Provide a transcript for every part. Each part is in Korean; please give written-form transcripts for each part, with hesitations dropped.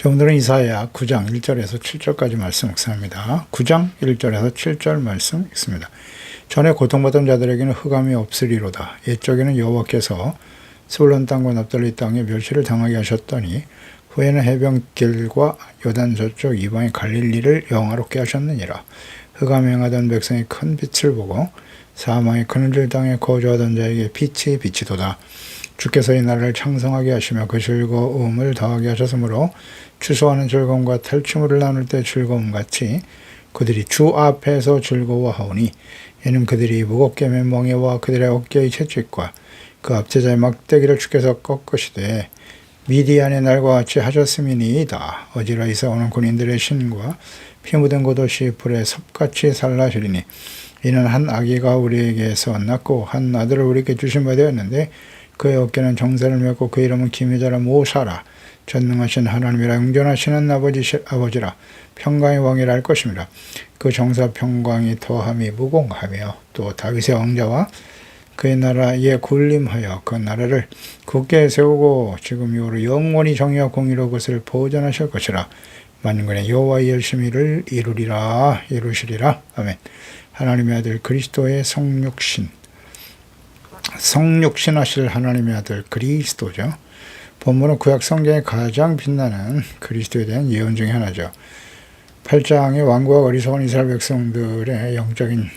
오늘은 이사야 9장 1절에서 7절까지 말씀 묵상합니다. 9장 1절에서 7절 말씀 읽습니다. 전에 고통받은 자들에게는 흑암이 없으리로다. 옛적에는 여호와께서 스불론 땅과 납달리 땅에 멸시를 당하게 하셨더니 후에는 해변길과 요단 저쪽 이방의 갈릴리를 영화롭게 하셨느니라. 흑암에 행하던 백성이 큰 빛을 보고 사망의 그늘질 땅에 거주하던 자에게 빛이 비치도다. 주께서 이 나라를 창성하게 하시며 그 즐거움을 더하게 하셨으므로 추수하는 즐거움과 탈취물을 나눌 때 즐거움같이 그들이 주 앞에서 즐거워하오니 이는 그들이 무겁게 맨 멍에와 그들의 어깨의 채찍과 그 압제자의 막대기를 주께서 꺾으시되 미디안의 날과 같이 하셨음이니이다. 어지러이서 오는 군인들의 신과 피 묻은 겉옷이 불에 섭같이 살라시리니 이는 한 아기가 우리에게서 낳고 한 아들을 우리에게 주신 바 되었는데 그의 어깨는 정사를 메고 그 이름은 기미자라 모사라. 전능하신 하나님이라 영존하시는 아버지라 평강의 왕이라 할 것입니다. 그 정사 평강이 더함이 무공하며 또 다윗의 왕자와 그의 나라에 군림하여 그 나라를 굳게 세우고 지금 이후로 영원히 정의와 공의로 그것을 보존하실 것이라. 만군의 여호와의 열심히를 이루시리라. 아멘. 하나님의 아들 그리스도의 성육신하실 하나님의 아들 그리스도죠. 본문은 구약 성경에 가장 빛나는 그리스도에 대한 예언 중에 하나죠. 8장의 완고와 어리석은 이스라엘 백성들의 영적인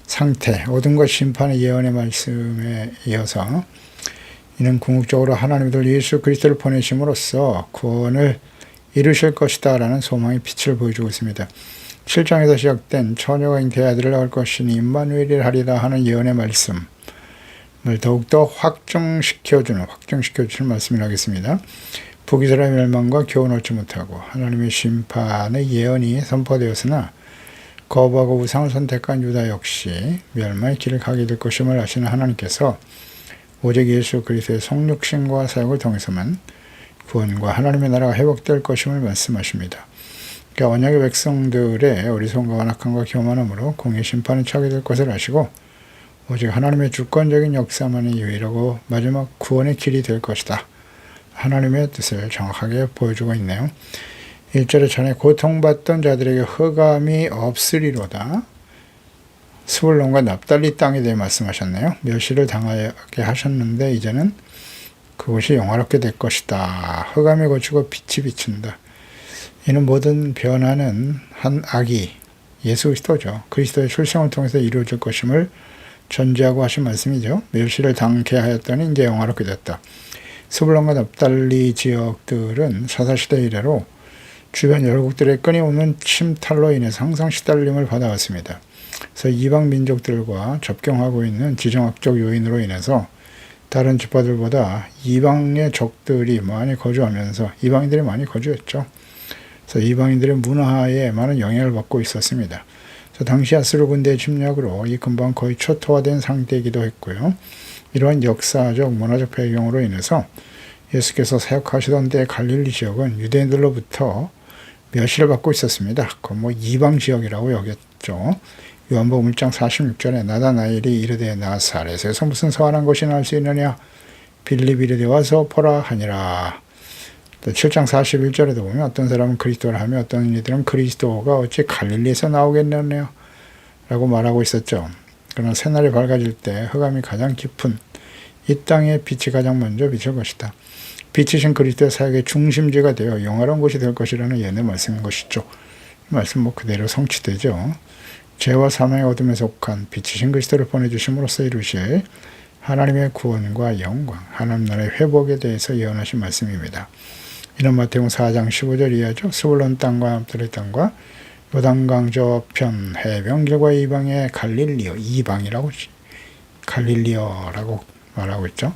상태, 어둠과 심판의 예언의 말씀에 이어서 이는 궁극적으로 하나님들 예수 그리스도를 보내심으로써 구원을 이루실 것이다 라는 소망의 빛을 보여주고 있습니다. 7장에서 시작된 처녀가 잉태의 아들을 낳을 것이니 임마누엘이라 하리라 하는 예언의 말씀을 더욱더 확증시켜주는 말씀을 하겠습니다. 북이스라엘 멸망과 교훈 얻지 못하고 하나님의 심판의 예언이 선포되었으나 거부하고 우상을 선택한 유다 역시 멸망의 길을 가게 될 것임을 아시는 하나님께서 오직 예수 그리스도의 성육신과 사역을 통해서만 구원과 하나님의 나라가 회복될 것임을 말씀하십니다. 그러니까 언약의 백성들의 어리석음과 완악함과 교만함으로 공의 심판을 처하게 될 것을 아시고 오직 하나님의 주권적인 역사만이 유일하고 마지막 구원의 길이 될 것이다. 하나님의 뜻을 정확하게 보여주고 있네요. 1절에 전에 고통받던 자들에게 흑암이 없으리로다. 스불론과 납달리 땅에 대해 말씀하셨네요. 멸시를 당하게 하셨는데 이제는 그것이 영화롭게 될 것이다. 흑암이 거치고 빛이 비춘다. 이는 모든 변화는 한 아기 예수 그리스도죠. 그리스도의 출생을 통해서 이루어질 것임을 전제하고 하신 말씀이죠. 멸시를 당케 하였더니 이제 영화롭게 됐다. 스불론과 납달리 지역들은 사사시대 이래로 주변 열국들의 끊임없는 침탈로 인해서 항상 시달림을 받아왔습니다. 그래서 이방 민족들과 접경하고 있는 지정학적 요인으로 인해서 다른 지파들보다 이방의 적들이 많이 거주하면서 이방인들이 많이 거주했죠. 그래서 이방인들의 문화에 많은 영향을 받고 있었습니다. 당시 아스르 군대의 침략으로 이 근방 거의 초토화된 상태이기도 했고요. 이러한 역사적 문화적 배경으로 인해서 예수께서 사역하시던 때 갈릴리 지역은 유대인들로부터 멸시를 받고 있었습니다. 그건 이방 지역이라고 여겼죠. 요한복음 1장 46절에 나다나엘이 이르되 나사렛에서 무슨 선한 것이 날 수 있느냐 빌립 이르되 와서 보라 하니라. 또 7장 41절에도 보면 어떤 사람은 그리스도를 하며 어떤 이들은 그리스도가 어찌 갈릴리에서 나오겠느냐 라고 말하고 있었죠. 그러나 새날이 밝아질 때 흑암이 가장 깊은 이 땅에 빛이 가장 먼저 비칠 것이다. 빛이신 그리스도의 사역의 중심지가 되어 영화로운 곳이 될 것이라는 예언의 말씀인 것이죠. 이 말씀 그대로 성취되죠. 죄와 사망의 어둠에 속한 빛이신 그리스도를 보내주심으로써 이루실 하나님의 구원과 영광, 하나님 나라의 회복에 대해서 예언하신 말씀입니다. 이는 마태복음 4장 15절 이하죠. 스불론 땅과 납달리 땅과 요단강 저편 해변길과 이방의 갈릴리어, 이방이라고 갈릴리어라고 말하고 있죠.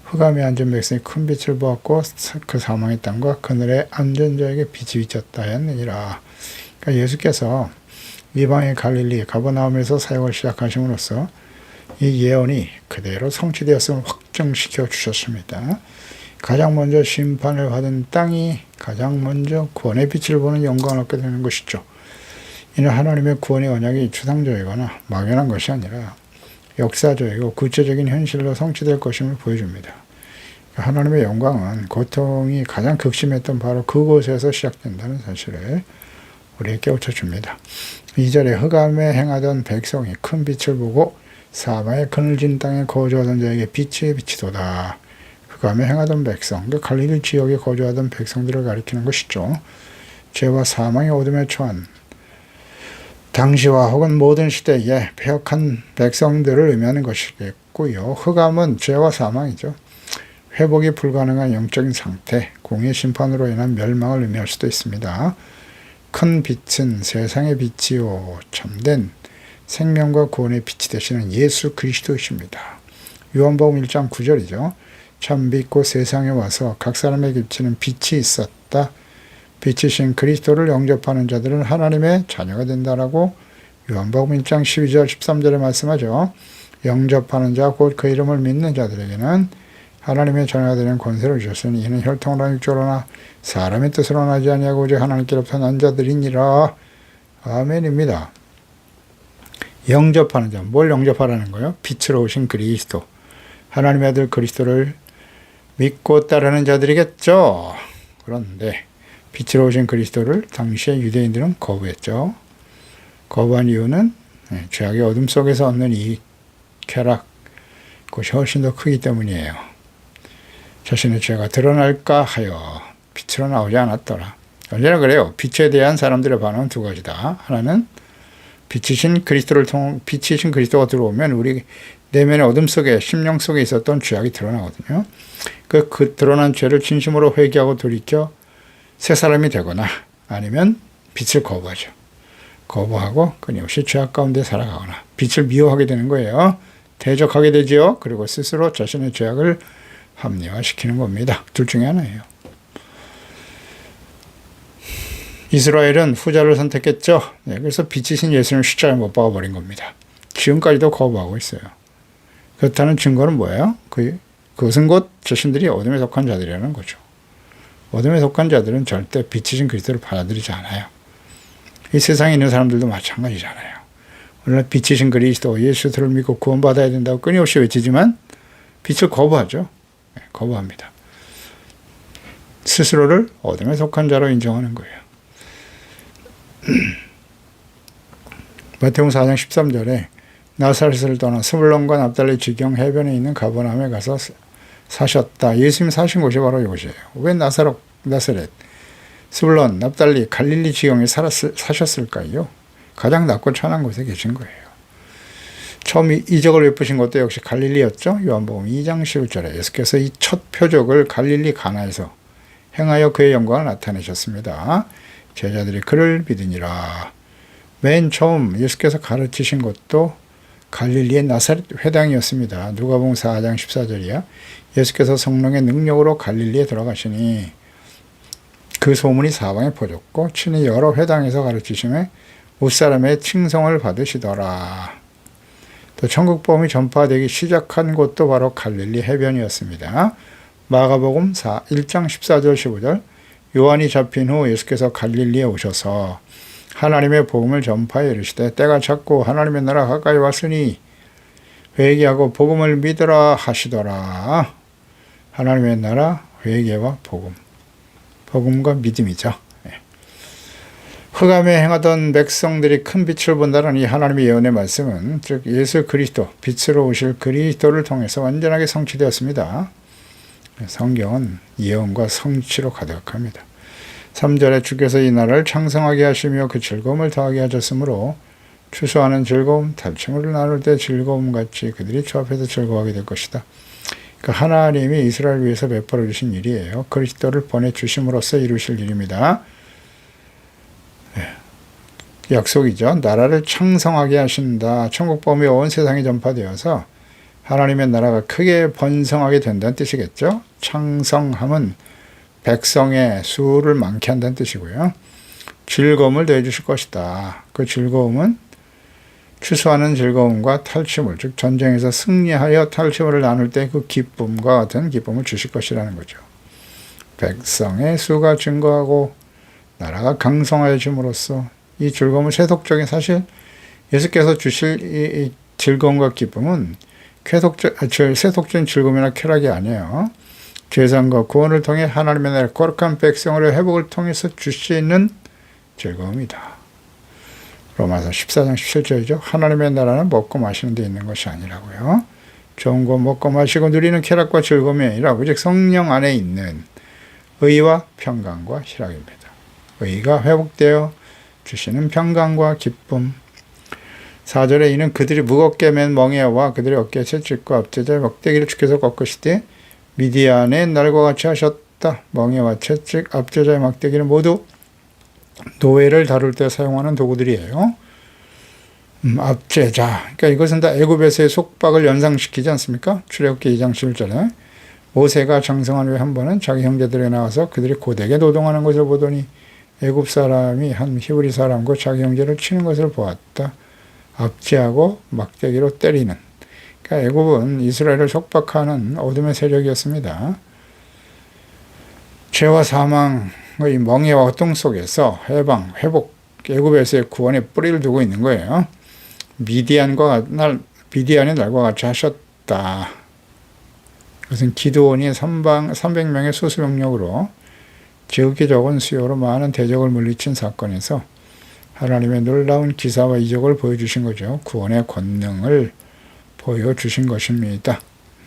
흑암에 앉은 백성이 큰 빛을 보았고 그 사망의 땅과 그늘의 앉은 자에게 빛이 비쳤다 했느니라. 그러니까 예수께서 이방의 갈릴리 가버나움에서 사역을 시작하심으로써 이 예언이 그대로 성취되었음을 확정시켜 주셨습니다. 가장 먼저 심판을 받은 땅이 가장 먼저 구원의 빛을 보는 영광을 얻게 되는 것이죠. 이는 하나님의 구원의 언약이 추상적이거나 막연한 것이 아니라 역사적이고 구체적인 현실로 성취될 것임을 보여줍니다. 하나님의 영광은 고통이 가장 극심했던 바로 그곳에서 시작된다는 사실을 우리에게 깨우쳐 줍니다. 2절에 흑암에 행하던 백성이 큰 빛을 보고 사망의 그늘진 땅에 거주하던 자에게 빛이 비치도다. 흑암에 행하던 백성, 그 갈릴리 지역에 거주하던 백성들을 가리키는 것이죠. 죄와 사망의 어둠에 처한 당시와 혹은 모든 시대에 패역한 백성들을 의미하는 것이겠고요. 흑암은 죄와 사망이죠. 회복이 불가능한 영적인 상태, 공의 심판으로 인한 멸망을 의미할 수도 있습니다. 큰 빛은 세상의 빛이요 참된 생명과 구원의 빛이 되시는 예수 그리스도이십니다. 요한복음 1장 9절이죠. 참 빛고 세상에 와서 각 사람에게 비치는 빛이 있었다. 빛이신 그리스도를 영접하는 자들은 하나님의 자녀가 된다라고 요한복음 1장 12절 13절에 말씀하죠. 영접하는 자 곧 그 이름을 믿는 자들에게는 하나님의 자녀가 되는 권세를 주셨으니 이는 혈통으로나 육조로나 사람의 뜻으로 나지 아니하고 오직 하나님께로부터 난 자들이니라. 아멘입니다. 영접하는 자, 뭘 영접하라는 거예요? 빛으로 오신 그리스도, 하나님의 아들 그리스도를 믿고 따르는 자들이겠죠. 그런데 빛으로 오신 그리스도를 당시의 유대인들은 거부했죠. 거부한 이유는 죄악의 어둠 속에서 얻는 이 쾌락, 그것이 훨씬 더 크기 때문이에요. 자신의 죄가 드러날까 하여 빛으로 나오지 않았더라. 언제나 그래요. 빛에 대한 사람들의 반응은 두 가지다. 하나는 빛이신 그리스도가 들어오면 우리 내면의 어둠 속에, 심령 속에 있었던 죄악이 드러나거든요. 그 드러난 죄를 진심으로 회개하고 돌이켜 새 사람이 되거나 아니면 빛을 거부하죠. 거부하고 끊임없이 죄악 가운데 살아가거나 빛을 미워하게 되는 거예요. 대적하게 되지요. 그리고 스스로 자신의 죄악을 합리화시키는 겁니다. 둘 중에 하나예요. 이스라엘은 후자를 선택했죠. 그래서 빛이신 예수님을 십자가에 못 박아버린 겁니다. 지금까지도 거부하고 있어요. 그렇다는 증거는 뭐예요? 그것은 곧 자신들이 어둠에 속한 자들이라는 거죠. 어둠에 속한 자들은 절대 빛이신 그리스도를 받아들이지 않아요. 이 세상에 있는 사람들도 마찬가지잖아요. 오늘 빛이신 그리스도 예수를 믿고 구원받아야 된다고 끊임없이 외치지만 빛을 거부하죠. 거부합니다. 스스로를 어둠에 속한 자로 인정하는 거예요. 마태복음 4장 13절에 나사렛을 떠나 스불론과 납달리 지경 해변에 있는 가버나움에 가서 사셨다. 예수님이 사신 곳이 바로 이곳이에요. 왜 나사렛, 스불론, 납달리, 갈릴리 지경에 사셨을까요? 가장 낮고 천한 곳에 계신 거예요. 처음 이적을 베푸신 것도 역시 갈릴리였죠. 요한복음 2장 11절에 예수께서 이 첫 표적을 갈릴리 가나에서 행하여 그의 영광을 나타내셨습니다. 제자들이 그를 믿으니라. 맨 처음 예수께서 가르치신 것도 갈릴리의 나사렛 회당이었습니다. 누가복음 4장 14절이야. 예수께서 성령의 능력으로 갈릴리에 들어가시니 그 소문이 사방에 퍼졌고 친히 여러 회당에서 가르치심에 무사람의 칭송을 받으시더라. 또 천국복음이 전파되기 시작한 곳도 바로 갈릴리 해변이었습니다. 마가복음 1장 14절 15절 요한이 잡힌 후 예수께서 갈릴리에 오셔서 하나님의 복음을 전파해 이르시되 때가 찼고 하나님의 나라 가까이 왔으니 회개하고 복음을 믿으라 하시더라. 하나님의 나라, 회개와 복음. 복음과 믿음이죠. 흑암에 행하던 백성들이 큰 빛을 본다는 이 하나님의 예언의 말씀은 즉 예수 그리스도, 빛으로 오실 그리스도를 통해서 완전하게 성취되었습니다. 성경은 예언과 성취로 가득합니다. 3절에 주께서 이 나라를 창성하게 하시며 그 즐거움을 더하게 하셨으므로 추수하는 즐거움, 탈취물을 나눌 때 즐거움같이 그들이 주 앞에서 즐거워하게 될 것이다. 그러니까 하나님이 이스라엘을 위해서 베풀어 주신 일이에요. 그리스도를 보내주심으로써 이루실 일입니다. 약속이죠. 나라를 창성하게 하신다. 천국복음이 온 세상에 전파되어서 하나님의 나라가 크게 번성하게 된다는 뜻이겠죠. 창성함은 백성의 수를 많게 한다는 뜻이고요. 즐거움을 더해 주실 것이다. 그 즐거움은 추수하는 즐거움과 탈취물, 즉 전쟁에서 승리하여 탈취물을 나눌 때 그 기쁨과 같은 기쁨을 주실 것이라는 거죠. 백성의 수가 증거하고 나라가 강성하여짐으로써 이 즐거움은 세속적인, 사실 예수께서 주실 이 즐거움과 기쁨은 세속적인 즐거움이나 쾌락이 아니에요. 죄상과 구원을 통해 하나님의 나라 거룩한 백성으로 회복을 통해서 주시는 즐거움이다. 로마서 14장 17절이죠. 하나님의 나라는 먹고 마시는 데 있는 것이 아니라고요. 좋은 거 먹고 마시고 누리는 쾌락과 즐거움이 아니라 오직 성령 안에 있는 의와 평강과 희락입니다. 의가 회복되어 주시는 평강과 기쁨. 4절에 이는 그들이 무겁게 맨 멍에와 그들의 어깨에 채찍과 앞제자의 막대기를 주께서 꺾으시되 미디안의 날과 같이 하셨다. 멍에와 채찍, 앞제자의 막대기는 모두 노예를 다룰 때 사용하는 도구들이에요. 앞제자. 그러니까 이것은 다 애굽에서의 속박을 연상시키지 않습니까? 출애굽기 2장 11절에 모세가 장성한 후에 한 번은 자기 형제들에게 나와서 그들이 고되게 노동하는 것을 보더니 애굽 사람이 한 히브리 사람과 자기 형제를 치는 것을 보았다. 압제하고 막대기로 때리는. 그러니까 애굽은 이스라엘을 속박하는 어둠의 세력이었습니다. 죄와 사망의 멍에와 고통 속에서 해방, 회복, 애굽에서의 구원의 뿌리를 두고 있는 거예요. 미디안의 날과 같이 하셨다. 그것은 기드온이 300명의 소수병력으로 지극히 적은 수요로 많은 대적을 물리친 사건에서 하나님의 놀라운 기사와 이적을 보여주신 거죠. 구원의 권능을 보여주신 것입니다.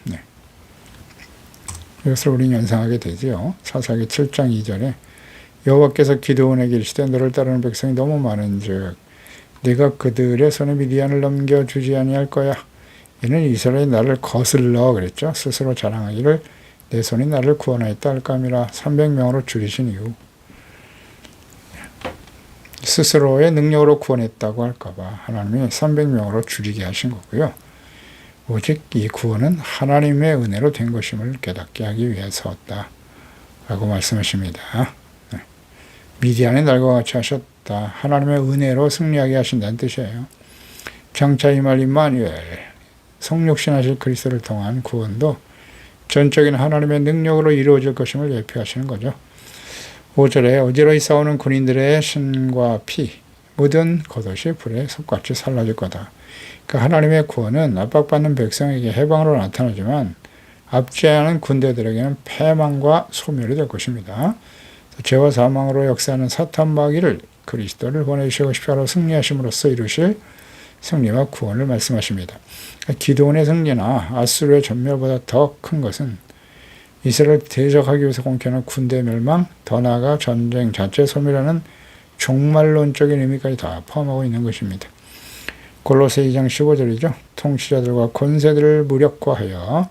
네. 이것을 우리는 연상하게 되지요. 사사기 7장 2절에 여호와께서 기드온에게 이르시되 너를 따르는 백성이 너무 많은즉 네가 그들의 손에 미디안을 넘겨주지 아니할 거야. 이는 이스라엘이 나를 거슬러 그랬죠. 스스로 자랑하기를 내 손이 나를 구원하였다 할까 함이라. 300명으로 줄이신 이유. 스스로의 능력으로 구원했다고 할까봐 하나님이 300명으로 줄이게 하신 거고요. 오직 이 구원은 하나님의 은혜로 된 것임을 깨닫게 하기 위해서였다 라고 말씀하십니다. 미디안의 날과 같이 하셨다. 하나님의 은혜로 승리하게 하신다는 뜻이에요. 장차 임할 임마누엘, 성육신하실 그리스도를 통한 구원도 전적인 하나님의 능력으로 이루어질 것임을 예표하시는 거죠. 5절에 어지러이 싸우는 군인들의 신과 피 묻은 겉옷이 불에 섭같이 살라질 거다. 그러니까 하나님의 구원은 압박받는 백성에게 해방으로 나타나지만 압제하는 군대들에게는 패망과 소멸이 될 것입니다. 죄와 사망으로 역사하는 사탄 마귀를 그리스도를 보내주시고 십자가로 승리하심으로써 이루실 승리와 구원을 말씀하십니다. 기드온의 승리나 아수르의 전멸보다 더 큰 것은 이스라엘을 대적하기 위해서 공격하는 군대 멸망, 더 나아가 전쟁 자체 소멸하는 종말론적인 의미까지 다 포함하고 있는 것입니다. 골로새 2장 15절이죠. 통치자들과 권세들을 무력화하여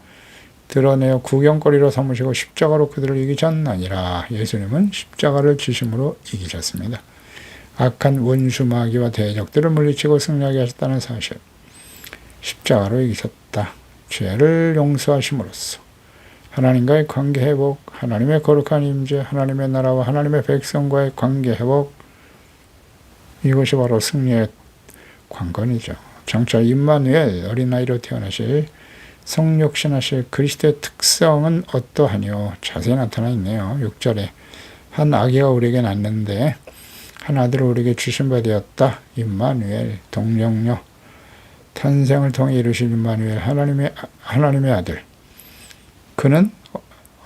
드러내어 구경거리로 삼으시고 십자가로 그들을 이기셨나니라. 예수님은 십자가를 지심으로 이기셨습니다. 악한 원수 마귀와 대적들을 물리치고 승리하게 하셨다는 사실. 십자가로 이기셨다. 죄를 용서하심으로써 하나님과의 관계 회복, 하나님의 거룩한 임재, 하나님의 나라와 하나님의 백성과의 관계 회복, 이것이 바로 승리의 관건이죠. 장차 임마누엘 어린아이로 태어나실 성육신하실 그리스도의 특성은 어떠하뇨? 자세히 나타나 있네요. 6절에 한 아기가 우리에게 낳는데 한 아들을 우리에게 주신 바 되었다. 임마누엘 동정녀 탄생을 통해 이루신 임마누엘 하나님의 아들. 그는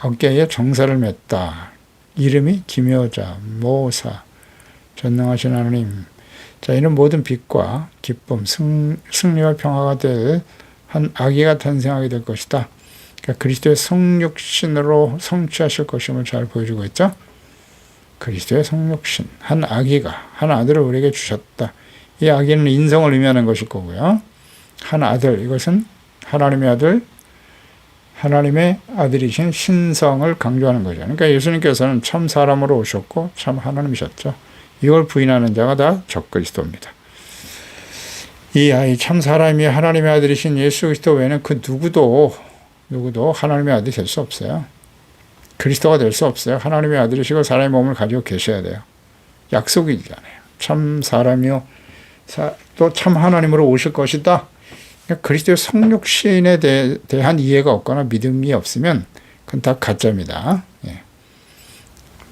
어깨에 정사를 맸다. 이름이 기묘자, 모사, 전능하신 하나님. 자, 이는 모든 빛과 기쁨, 승리와 평화가 될 한 아기가 탄생하게 될 것이다. 그러니까 그리스도의 성육신으로 성취하실 것임을 잘 보여주고 있죠. 그리스도의 성육신, 한 아기가, 한 아들을 우리에게 주셨다. 이 아기는 인성을 의미하는 것일 거고요. 한 아들, 이것은 하나님의 아들, 하나님의 아들이신 신성을 강조하는 거죠. 그러니까 예수님께서는 참 사람으로 오셨고 참 하나님이셨죠. 이걸 부인하는 자가 다 적그리스도입니다. 이 아이 참 사람이 하나님의 아들이신 예수 그리스도 외에는 그 누구도 하나님의 아들이 될 수 없어요. 그리스도가 될 수 없어요. 하나님의 아들이시고 사람의 몸을 가지고 계셔야 돼요. 약속이잖아요. 참 사람이요 또 참 하나님으로 오실 것이다. 그러니까 그리스도의 성육신에 대한 이해가 없거나 믿음이 없으면 그건 다 가짜입니다. 예.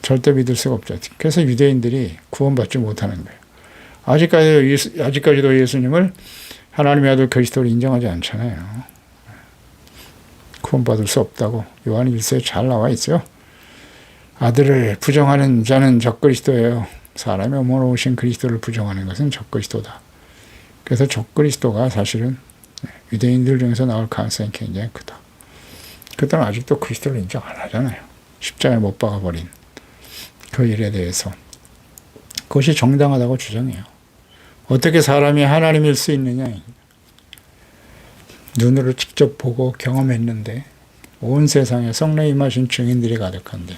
절대 믿을 수가 없죠. 그래서 유대인들이 구원받지 못하는 거예요. 아직까지도 예수님을 하나님의 아들 그리스도를 인정하지 않잖아요. 구원받을 수 없다고 요한 1서에 잘 나와 있어요. 아들을 부정하는 자는 적그리스도예요. 사람의 몸으로 오신 그리스도를 부정하는 것은 적그리스도다. 그래서 적그리스도가 사실은 유대인들 중에서 나올 가능성이 굉장히 크다. 그들은 아직도 그리스도를 인정 안 하잖아요. 십자가에 못 박아버린 그 일에 대해서. 그것이 정당하다고 주장해요. 어떻게 사람이 하나님일 수 있느냐. 눈으로 직접 보고 경험했는데 온 세상에 성령이 임하신 증인들이 가득한데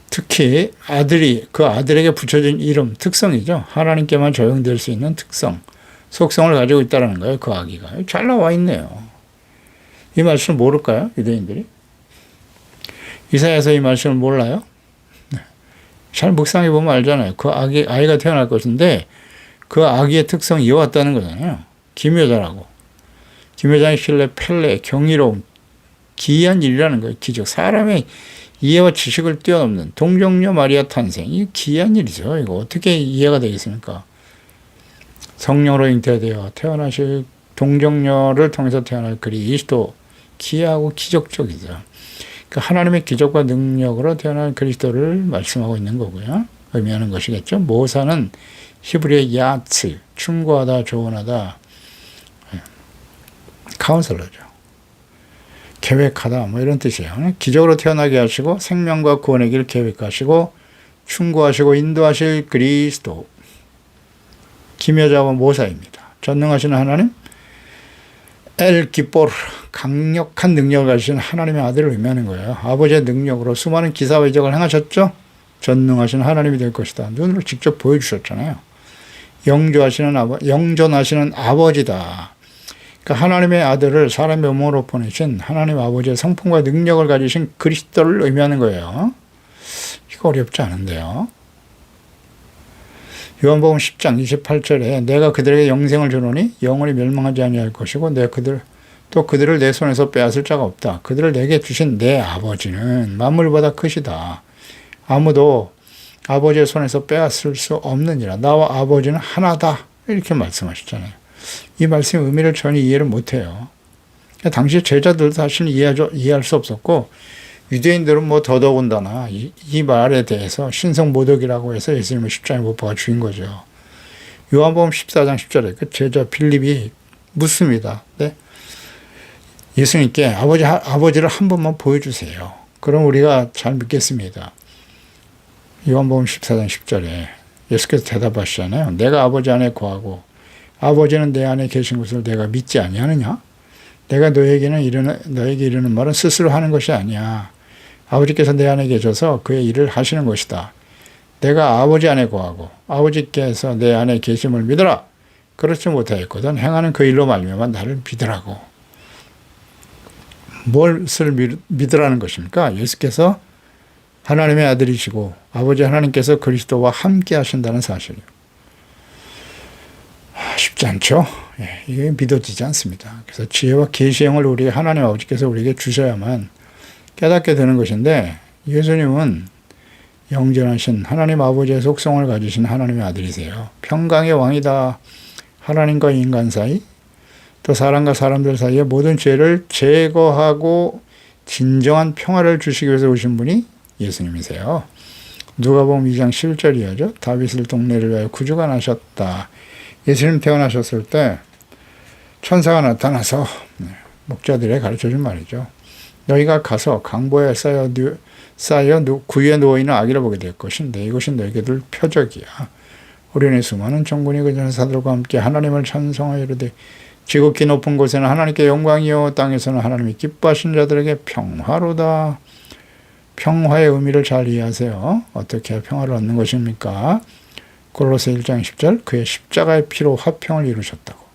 특히 아들이 그 아들에게 붙여진 이름, 특성이죠. 하나님께만 적용될 수 있는 특성, 속성을 가지고 있다는 거예요. 그 아기가. 잘 나와 있네요. 이 말씀을 모를까요? 유대인들이? 이사야서 이 말씀을 몰라요? 잘 묵상해 보면 알잖아요. 그 아이가 태어날 것인데 그 아기의 특성이 이어왔다는 거잖아요. 기묘자라고. 기묘자의 신뢰, 펠레, 경이로움, 기이한 일이라는 거예요. 기적. 사람의 이해와 지식을 뛰어넘는 동정녀 마리아 탄생. 이 기이한 일이죠. 이거 어떻게 이해가 되겠습니까? 성령으로 잉태되어 태어나실 동정녀를 통해서 태어날 그리스도. 기이하고 기적적이죠. 그러니까 하나님의 기적과 능력으로 태어난 그리스도를 말씀하고 있는 거고요. 의미하는 것이겠죠. 모사는 히브리의 야츠, 충고하다, 조언하다, 카운슬러죠. 계획하다, 뭐 이런 뜻이에요. 기적으로 태어나게 하시고 생명과 구원의 길을 계획하시고 충고하시고 인도하실 그리스도. 기묘자와 모사입니다. 전능하신 하나님, 엘 기뽀르, 강력한 능력을 가지신 하나님의 아들을 의미하는 거예요. 아버지의 능력으로 수많은 기사와 이적을 행하셨죠. 전능하신 하나님이 될 것이다. 눈으로 직접 보여주셨잖아요. 영존하시는 아버지다. 그러니까 하나님의 아들을 사람의 몸으로 보내신 하나님 아버지의 성품과 능력을 가지신 그리스도를 의미하는 거예요. 이거 어렵지 않은데요. 요한복음 10장 28절에 내가 그들에게 영생을 주노니 영원히 멸망하지 아니할 것이고 또 그들을 내 손에서 빼앗을 자가 없다. 그들을 내게 주신 내 아버지는 만물보다 크시다. 아무도 아버지의 손에서 빼앗을 수 없느니라. 나와 아버지는 하나다. 이렇게 말씀하셨잖아요. 이 말씀의 의미를 전혀 이해를 못해요. 당시 제자들도 사실 이해할 수 없었고 유대인들은 뭐 더더군다나 이 말에 대해서 신성모독이라고 해서 예수님을 십자가에 못 박아 죽인 거죠. 요한복음 14장 10절에 그 제자 빌립이 묻습니다. 네? 예수님께 아버지를 한 번만 보여주세요. 그럼 우리가 잘 믿겠습니다. 요한복음 14장 10절에 예수께서 대답하시잖아요. 내가 아버지 안에 거하고 아버지는 내 안에 계신 것을 내가 믿지 아니하느냐? 내가 너에게 이르는 말은 스스로 하는 것이 아니야. 아버지께서 내 안에 계셔서 그의 일을 하시는 것이다. 내가 아버지 안에 거하고 아버지께서 내 안에 계심을 믿어라. 그렇지 못하였거든. 행하는 그 일로 말미암아 나를 믿으라고. 무엇을 믿으라는 것입니까? 예수께서 하나님의 아들이시고 아버지 하나님께서 그리스도와 함께 하신다는 사실이에요. 쉽지 않죠? 예, 이게 믿어지지 않습니다. 그래서 지혜와 계시형을 우리 하나님 아버지께서 우리에게 주셔야만 깨닫게 되는 것인데 예수님은 영전하신 하나님 아버지의 속성을 가지신 하나님의 아들이세요. 평강의 왕이다. 하나님과 인간 사이 또 사람과 사람들 사이의 모든 죄를 제거하고 진정한 평화를 주시기 위해서 오신 분이 예수님이세요. 누가복음 2장 11절이죠. 다윗을 동네를 위하여 구주가 나셨다. 예수님 태어나셨을 때 천사가 나타나서 목자들에게 가르쳐준 말이죠. 너희가 가서 강보에 쌓여 구유에 누워있는 아기를 보게 될 것인데 이것이 너희에게 들 표적이야. 우리는 수많은 정군이 그 전사들과 함께 하나님을 찬송하여 이르되 지극히 높은 곳에는 하나님께 영광이요 땅에서는 하나님이 기뻐하신 자들에게 평화로다. 평화의 의미를 잘 이해하세요. 어떻게 평화를 얻는 것입니까? 골로새 1장 10절 그의 십자가의 피로 화평을 이루셨다고.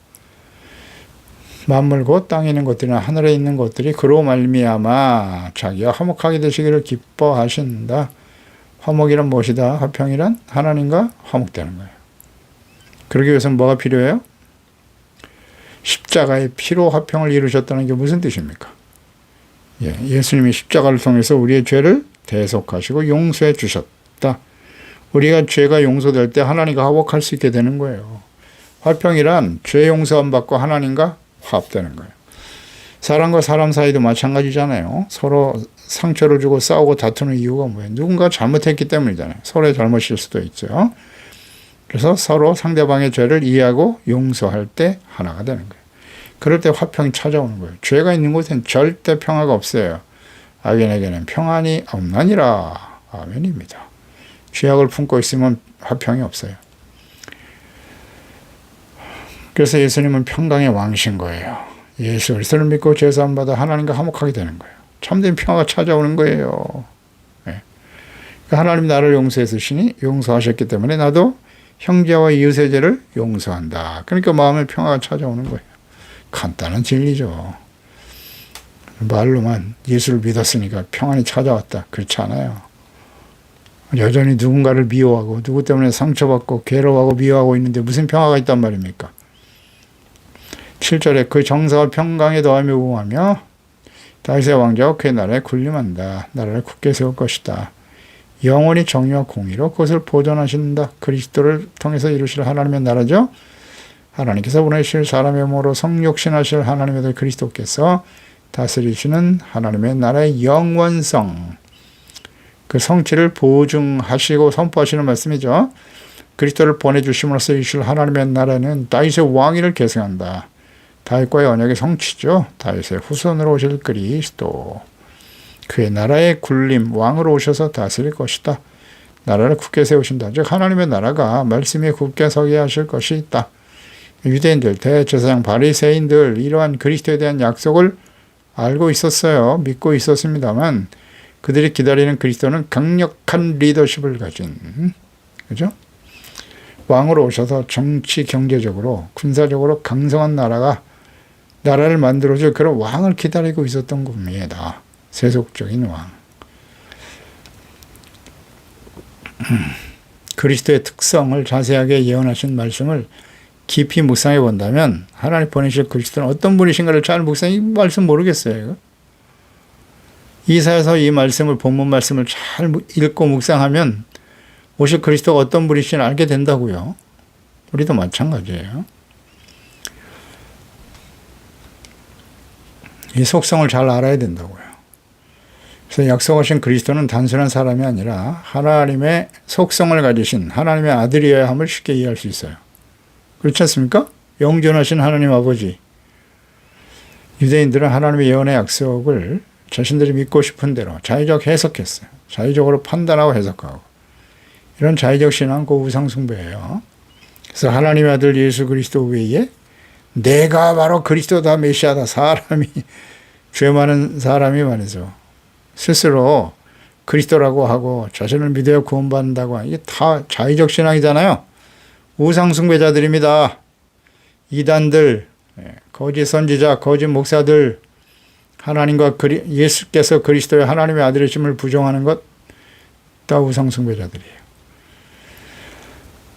만물 곧 땅에 있는 것들이나 하늘에 있는 것들이 그로 말미암아 자기와 화목하게 되시기를 기뻐하신다. 화목이란 무엇이다? 화평이란 하나님과 화목되는 거예요. 그러기 위해서는 뭐가 필요해요? 십자가의 피로 화평을 이루셨다는 게 무슨 뜻입니까? 예수님이 십자가를 통해서 우리의 죄를 대속하시고 용서해 주셨다. 우리가 죄가 용서될 때 하나님과 화목할 수 있게 되는 거예요. 화평이란 죄 용서함 받고 하나님과 화합되는 거예요. 사람과 사람 사이도 마찬가지잖아요. 서로 상처를 주고 싸우고 다투는 이유가 뭐예요? 누군가 잘못했기 때문이잖아요. 서로의 잘못일 수도 있죠. 그래서 서로 상대방의 죄를 이해하고 용서할 때 하나가 되는 거예요. 그럴 때 화평이 찾아오는 거예요. 죄가 있는 곳엔 절대 평화가 없어요. 악인에게는 평안이 없나니라. 아멘입니다. 죄악을 품고 있으면 화평이 없어요. 그래서 예수님은 평강의 왕이신 거예요. 예수 그리스도를 믿고 죄사함 받아 하나님과 화목하게 되는 거예요. 참된 평화가 찾아오는 거예요. 네. 하나님 나를 용서해 주시니 용서하셨기 때문에 나도 형제와 이웃의 죄를 용서한다. 그러니까 마음에 평화가 찾아오는 거예요. 간단한 진리죠. 말로만 예수를 믿었으니까 평안이 찾아왔다. 그렇지 않아요. 여전히 누군가를 미워하고 누구 때문에 상처받고 괴로워하고 미워하고 있는데 무슨 평화가 있단 말입니까? 7절에 그 정사와 평강에 더하며 우하며 다윗의 왕자와 그의 나라에 군림한다. 나라를 굳게 세울 것이다. 영원히 정의와 공의로 그것을 보존하신다. 그리스도를 통해서 이루실 하나님의 나라죠. 하나님께서 보내실 사람의 몸으로 성육신하실 하나님의 아들 그리스도께서 다스리시는 하나님의 나라의 영원성, 그 성취를 보증하시고 선포하시는 말씀이죠. 그리스도를 보내주심으로써 이루실 하나님의 나라는 다윗의 왕위를 계승한다. 다윗과의 언약의 성취죠. 다윗의 후손으로 오실 그리스도. 그의 나라의 군림, 왕으로 오셔서 다스릴 것이다. 나라를 굳게 세우신다. 즉 하나님의 나라가 말씀에 굳게 서게 하실 것이 있다. 유대인들, 대제사장, 바리새인들 이러한 그리스도에 대한 약속을 알고 있었어요. 믿고 있었습니다만 그들이 기다리는 그리스도는 강력한 리더십을 가진, 그죠? 왕으로 오셔서 정치, 경제적으로, 군사적으로 강성한 나라를 만들어줄 그런 왕을 기다리고 있었던 겁니다. 세속적인 왕. 그리스도의 특성을 자세하게 예언하신 말씀을 깊이 묵상해 본다면 하나님 보내실 그리스도는 어떤 분이신가를 잘 묵상해, 이 말씀 모르겠어요. 이거? 이사야서 이 말씀을, 본문 말씀을 잘 읽고 묵상하면 오실 그리스도가 어떤 분이신지 알게 된다고요. 우리도 마찬가지예요. 이 속성을 잘 알아야 된다고요. 그래서 약속하신 그리스도는 단순한 사람이 아니라 하나님의 속성을 가지신 하나님의 아들이어야 함을 쉽게 이해할 수 있어요. 그렇지 않습니까? 영존하신 하나님 아버지. 유대인들은 하나님의 예언의 약속을 자신들이 믿고 싶은 대로 자의적 해석했어요. 자의적으로 판단하고 해석하고. 이런 자의적 신앙은 그 우상 숭배예요. 그래서 하나님의 아들 예수 그리스도 외에 내가 바로 그리스도다, 메시아다, 사람이, 죄 많은 사람이 말이죠. 스스로 그리스도라고 하고 자신을 믿어야 구원받는다고 하는, 이게 다 자의적 신앙이잖아요. 우상 숭배자들입니다. 이단들, 거짓 선지자, 거짓 목사들, 하나님과 예수께서 그리스도의 하나님의 아들이심을 부정하는 것 다 우상 숭배자들이에요.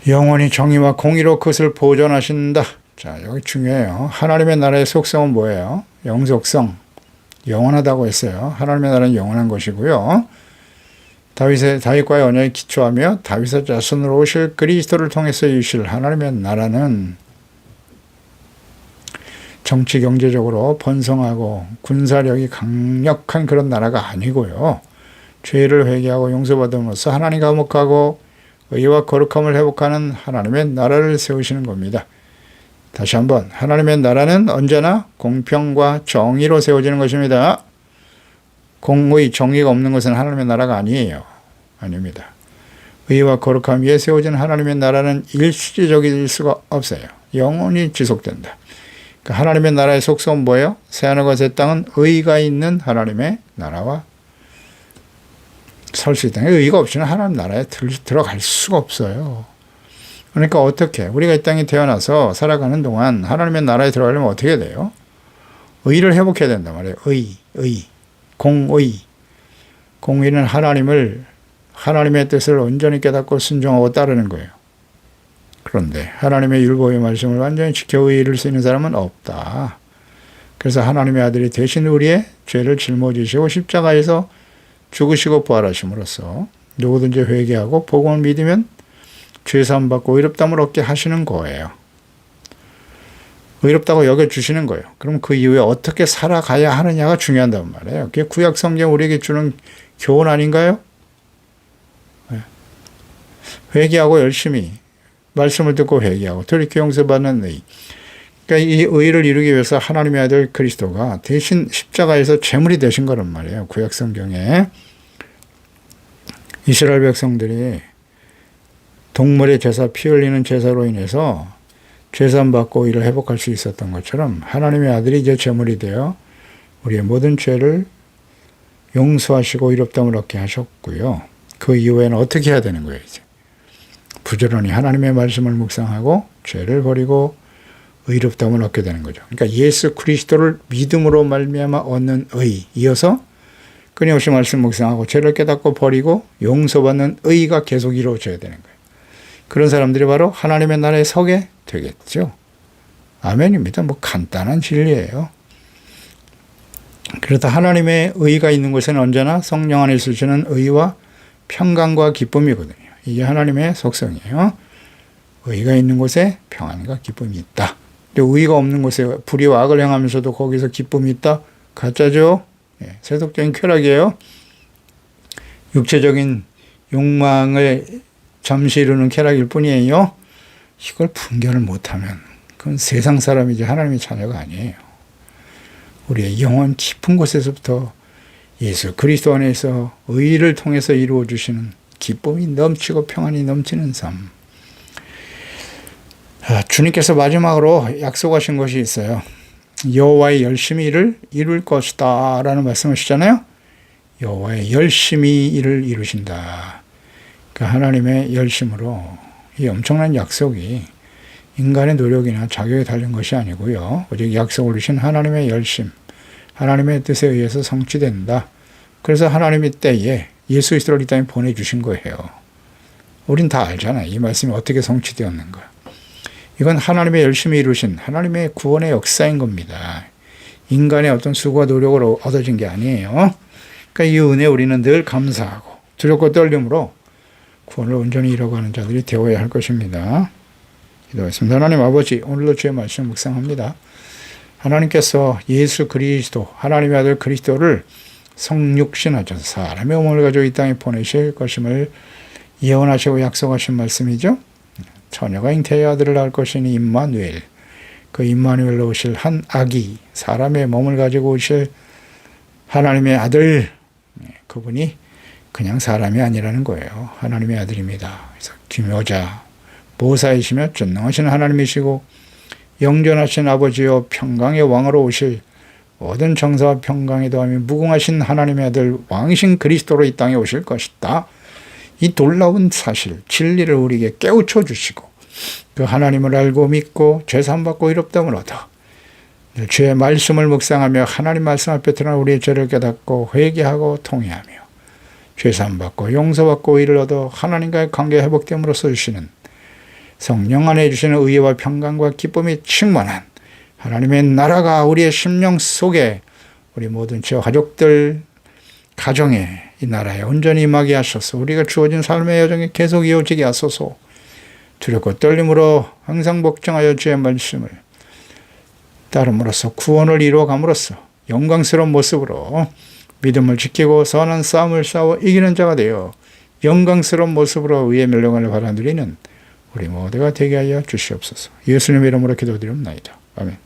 영원히 정의와 공의로 그것을 보존하신다. 자, 여기 중요해요. 하나님의 나라의 속성은 뭐예요? 영속성. 영원하다고 했어요. 하나님의 나라는 영원한 것이고요. 다윗과의 언약에 기초하며 다윗의 자손으로 오실 그리스도를 통해서 이루실 하나님의 나라는 정치 경제적으로 번성하고 군사력이 강력한 그런 나라가 아니고요. 죄를 회개하고 용서받음으로써 하나님과 화목하고 의와 거룩함을 회복하는 하나님의 나라를 세우시는 겁니다. 다시 한번, 하나님의 나라는 언제나 공평과 정의로 세워지는 것입니다. 공의, 정의가 없는 것은 하나님의 나라가 아니에요. 아닙니다. 의와 거룩함 위에 세워진 하나님의 나라는 일시적일 수가 없어요. 영원히 지속된다. 그러니까 하나님의 나라의 속성은 뭐예요? 새하늘과 새 땅은 의가 있는 하나님의 나라와 설 수 있다. 의가 없이는 하나님 나라에 들어갈 수가 없어요. 그러니까 어떻게, 우리가 이 땅에 태어나서 살아가는 동안 하나님의 나라에 들어가려면 어떻게 돼요? 의를 회복해야 된단 말이에요. 공의. 공의는 하나님의 뜻을 온전히 깨닫고 순종하고 따르는 거예요. 그런데 하나님의 율법의 말씀을 완전히 지켜 의를 쓰는 사람은 없다. 그래서 하나님의 아들이 대신 우리의 죄를 짊어지시고 십자가에서 죽으시고 부활하심으로써 누구든지 회개하고 복음을 믿으면 죄사함 받고 의롭다함을 얻게 하시는 거예요. 의롭다고 여겨주시는 거예요. 그럼 그 이후에 어떻게 살아가야 하느냐가 중요하단 말이에요. 그게 구약 성경 우리에게 주는 교훈 아닌가요? 회개하고 열심히 말씀을 듣고 회개하고 돌이켜 용서받는 의. 그러니까 이 의를 이루기 위해서 하나님의 아들 그리스도가 대신 십자가에서 제물이 되신 거란 말이에요. 구약 성경에 이스라엘 백성들이 동물의 제사, 피 흘리는 제사로 인해서 죄산받고 이를 회복할 수 있었던 것처럼 하나님의 아들이 이제 제물이 되어 우리의 모든 죄를 용서하시고 의롭다함을 얻게 하셨고요. 그 이후에는 어떻게 해야 되는 거예요? 이제 부지런히 하나님의 말씀을 묵상하고 죄를 버리고 의롭다함을 얻게 되는 거죠. 그러니까 예수 그리스도를 믿음으로 말미암아 얻는 의, 이어서 끊임없이 말씀 묵상하고 죄를 깨닫고 버리고 용서받는 의가 계속 이루어져야 되는 거예요. 그런 사람들이 바로 하나님의 나라에 서게 되겠죠. 아멘입니다. 뭐 간단한 진리예요. 그렇다 하나님의 의가 있는 곳에는 언제나 성령 안에 있으시는 의와 평강과 기쁨이거든요. 이게 하나님의 속성이에요. 의가 있는 곳에 평안과 기쁨이 있다. 근데 의가 없는 곳에 불의와 악을 행하면서도 거기서 기쁨이 있다? 가짜죠. 세속적인 쾌락이에요. 육체적인 욕망을 잠시 이루는 쾌락일 뿐이에요. 이걸 분별을 못하면 그건 세상 사람이지 하나님의 자녀가 아니에요. 우리의 영혼 깊은 곳에서부터 예수 그리스도 안에서 의를 통해서 이루어 주시는 기쁨이 넘치고 평안이 넘치는 삶. 주님께서 마지막으로 약속하신 것이 있어요. 여호와의 열심히 일을 이룰 것이다 라는 말씀하시잖아요. 여호와의 열심히 일을 이루신다. 그 하나님의 열심으로 이 엄청난 약속이 인간의 노력이나 자격에 달린 것이 아니고요. 오직 약속을 주신 하나님의 열심, 하나님의 뜻에 의해서 성취된다. 그래서 하나님이 때에 예수 그리스도를 이 땅에 보내주신 거예요. 우린 다 알잖아요. 이 말씀이 어떻게 성취되었는가. 이건 하나님의 열심히 이루신 하나님의 구원의 역사인 겁니다. 인간의 어떤 수고와 노력으로 얻어진 게 아니에요. 그러니까 이 은혜에 우리는 늘 감사하고 두렵고 떨림으로 구원을 온전히 이뤄가는 자들이 되어야 할 것입니다. 기도하겠습니다. 하나님 아버지, 오늘도 주의 말씀 묵상합니다. 하나님께서 예수 그리스도, 하나님의 아들 그리스도를 성육신하셔서 사람의 몸을 가지고 이 땅에 보내실 것임을 예언하시고 약속하신 말씀이죠. 처녀가 잉태의 아들을 낳을 것이니 임마누엘, 그 임마누엘로 오실 한 아기, 사람의 몸을 가지고 오실 하나님의 아들, 그분이 그냥 사람이 아니라는 거예요. 하나님의 아들입니다. 그래서 기묘자, 보사이시며 전능하신 하나님이시고 영존하신 아버지요 평강의 왕으로 오실 모든 정사와 평강에 더하며 무궁하신 하나님의 아들 왕이신 그리스도로 이 땅에 오실 것이다. 이 놀라운 사실, 진리를 우리에게 깨우쳐 주시고 그 하나님을 알고 믿고 죄사함받고 의롭다함을 얻어 주의 말씀을 묵상하며 하나님 말씀 앞에 드러난 우리의 죄를 깨닫고 회개하고 통회하며 죄사함받고 용서받고 의를 얻어 하나님과의 관계 회복됨으로써 주시는 성령 안에 주시는 의와 평강과 기쁨이 충만한 하나님의 나라가 우리의 심령 속에 우리 모든 저 가족들 가정에 이 나라에 온전히 임하게 하셔서 우리가 주어진 삶의 여정에 계속 이어지게 하소서. 두렵고 떨림으로 항상 복종하여 주의 말씀을 따름으로써 구원을 이루어감으로써 영광스러운 모습으로 믿음을 지키고 선한 싸움을 싸워 이기는 자가 되어 영광스러운 모습으로 의의 멸령을 받아들이는 우리 모두가 되게 하여 주시옵소서. 예수님의 이름으로 기도드립니다. 아멘.